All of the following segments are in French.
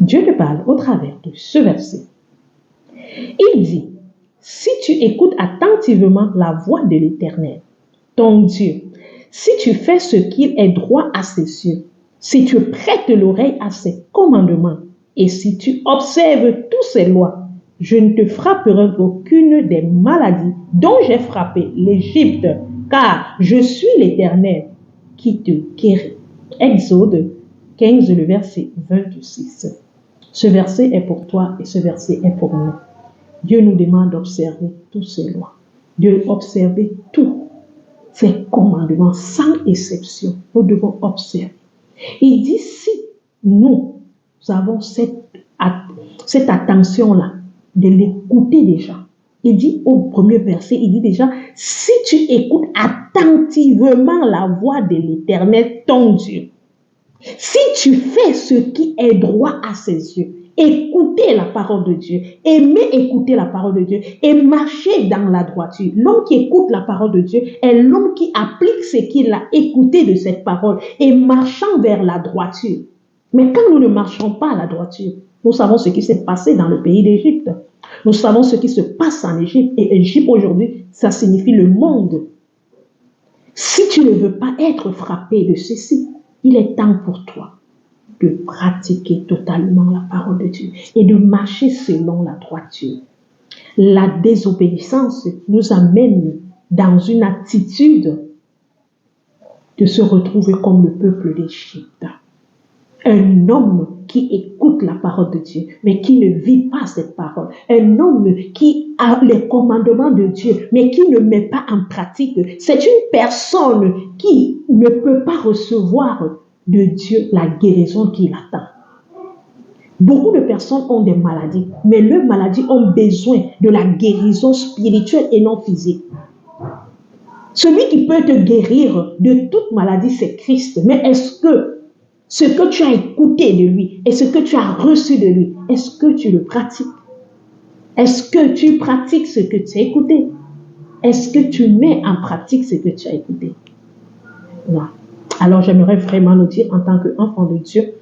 Dieu te parle au travers de ce verset. Il dit, si tu écoutes attentivement la voix de l'Éternel, ton Dieu, si tu fais ce qu'il est droit à ses yeux, si tu prêtes l'oreille à ses commandements, et si tu observes toutes ses lois, je ne te frapperai d'aucune des maladies dont j'ai frappé l'Égypte, car je suis l'Éternel qui te guérit. Exode 15, le verset 26. Ce verset est pour toi et ce verset est pour nous. Dieu nous demande d'observer toutes ses lois, de observer tous ses commandements sans exception. Nous devons observer. Il dit, si nous avons cette attention-là, de l'écouter déjà. Il dit au premier verset, il dit déjà, si tu écoutes attentivement la voix de l'Éternel, ton Dieu, si tu fais ce qui est droit à ses yeux, écoutez la parole de Dieu, aimez écouter la parole de Dieu et marchez dans la droiture. L'homme qui écoute la parole de Dieu est l'homme qui applique ce qu'il a écouté de cette parole et marchant vers la droiture. Mais quand nous ne marchons pas à la droiture, nous savons ce qui s'est passé dans le pays d'Égypte. Nous savons ce qui se passe en Égypte. Et Égypte aujourd'hui, ça signifie le monde. Si tu ne veux pas être frappé de ceci, il est temps pour toi de pratiquer totalement la parole de Dieu et de marcher selon la droiture. La désobéissance nous amène dans une attitude de se retrouver comme le peuple d'Égypte. Un homme qui écoute la parole de Dieu, mais qui ne vit pas cette parole. Un homme qui a les commandements de Dieu, mais qui ne met pas en pratique. C'est une personne qui ne peut pas recevoir de Dieu la guérison qu'il attend. Beaucoup de personnes ont des maladies, mais leurs maladies ont besoin de la guérison spirituelle et non physique. Celui qui peut te guérir de toute maladie, c'est Christ. Mais est-ce que ce que tu as écouté de lui et ce que tu as reçu de lui, est-ce que tu le pratiques? Est-ce que tu pratiques ce que tu as écouté? Est-ce que tu mets en pratique ce que tu as écouté? Non. Alors j'aimerais vraiment nous dire en tant qu'enfant de Dieu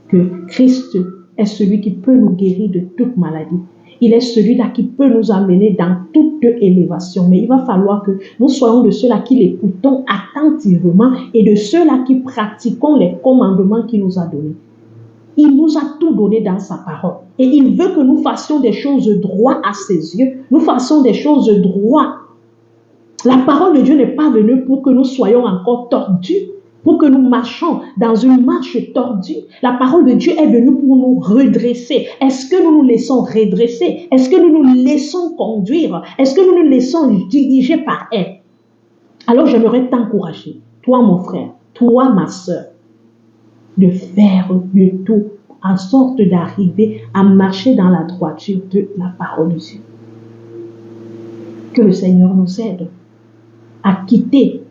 que Christ est celui qui peut nous guérir de toute maladie. Il est celui-là qui peut nous amener dans toute élévation. Mais il va falloir que nous soyons de ceux-là qui l'écoutons attentivement et de ceux-là qui pratiquons les commandements qu'il nous a donnés. Il nous a tout donné dans sa parole. Et il veut que nous fassions des choses droit à ses yeux. Nous fassions des choses droit. La parole de Dieu n'est pas venue pour que nous soyons encore tordus, pour que nous marchions dans une marche tordue. La parole de Dieu est venue pour nous redresser. Est-ce que nous nous laissons redresser? Est-ce que nous nous laissons conduire? Est-ce que nous nous laissons diriger par elle? Alors j'aimerais t'encourager, toi mon frère, toi ma soeur, de faire de tout en sorte d'arriver à marcher dans la droiture de la parole de Dieu. Que le Seigneur nous aide à quitter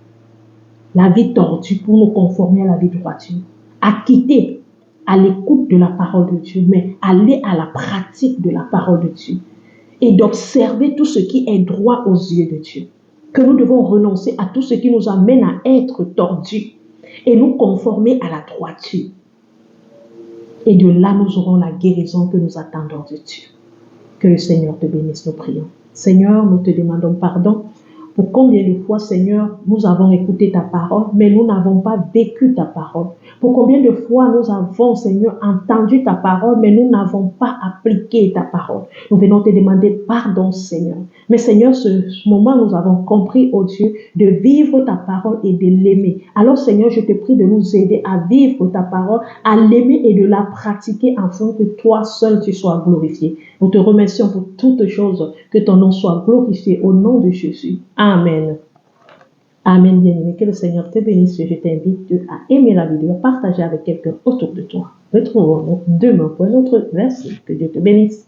la vie tordue pour nous conformer à la vie droiture, à quitter à l'écoute de la parole de Dieu, mais aller à la pratique de la parole de Dieu et d'observer tout ce qui est droit aux yeux de Dieu. Que nous devons renoncer à tout ce qui nous amène à être tordus et nous conformer à la droiture. Et de là, nous aurons la guérison que nous attendons de Dieu. Que le Seigneur te bénisse, nous prions. Seigneur, nous te demandons pardon. Pour combien de fois, Seigneur, nous avons écouté ta parole, mais nous n'avons pas vécu ta parole. Pour combien de fois nous avons, Seigneur, entendu ta parole, mais nous n'avons pas appliqué ta parole. Nous venons te demander pardon, Seigneur. Mais Seigneur, ce moment, nous avons compris, oh Dieu, de vivre ta parole et de l'aimer. Alors, Seigneur, je te prie de nous aider à vivre ta parole, à l'aimer et de la pratiquer afin que toi seul tu sois glorifié. Nous te remercions pour toutes choses, que ton nom soit glorifié au nom de Jésus. Amen. Amen, bien-aimé. Que le Seigneur te bénisse. Je t'invite à aimer la vidéo, partager avec quelqu'un autour de toi. Retrouvons-nous demain pour un autre verset. Que Dieu te bénisse.